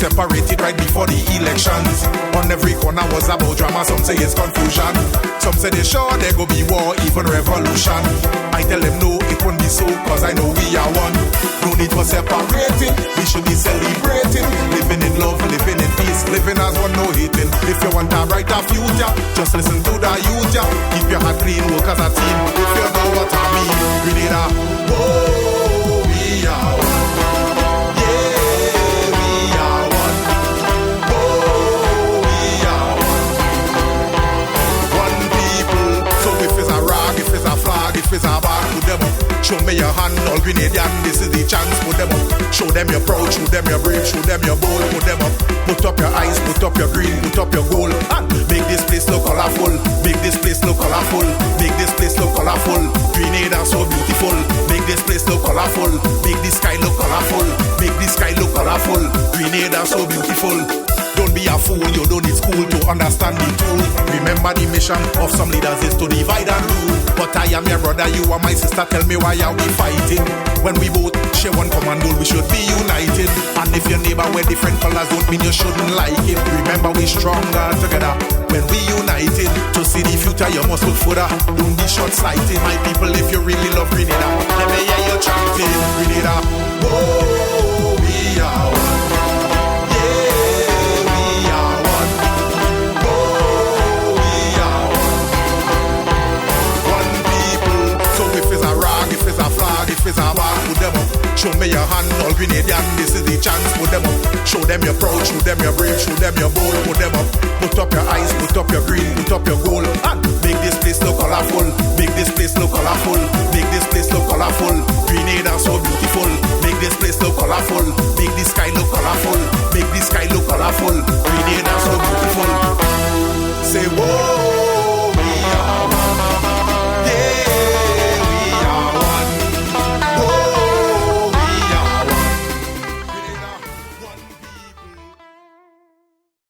separated right before the elections. On every corner was about drama, some say it's confusion. Some say they sure there go be war, even revolution. I tell them no, it won't be so, cause I know we are one. No need for separating, we should be celebrating. Living in love, living in peace, living as one, no hating. If you want a brighter future, just listen to the youth, yeah. Keep your heart clean, work as a team. If you know what I mean, we need a whoa, we are one. If it's a bar, put them up. Show me your hand, all Grenadian, this is the chance, put them up. Show them you're proud, show them you're brave, show them you're bold, put them up. Put up your eyes, put up your green, put up your gold. And make this place look colorful, make this place look colorful, make this place look colorful. Grenada so beautiful, make this place look colorful, make the sky look colorful, make the sky look colorful. Grenada so beautiful. Don't be a fool, you don't need school to understand the tool. Remember the mission of some leaders is to divide and rule. But I am your brother, you are my sister, tell me why are we fighting? When we both share one common goal, we should be united. And if your neighbor wear different colors, don't mean you shouldn't like it. Remember we stronger together when we united. To see the future, you must look further. Don't be short-sighted. My people, if you really love Grenada, let me hear you chanting. Grenada, whoa, we are one. If it's a bar, put them up. Show me your hand, all Grenadian, this is the chance, put them up. Show them you're proud, show them you're brave, show them you're bold, put them up. Put up your eyes, put up your green, put up your gold. And make this place look colorful, make this place look colorful, make this place look colorful. Grenada so beautiful, make this place look colorful, make the sky look colorful.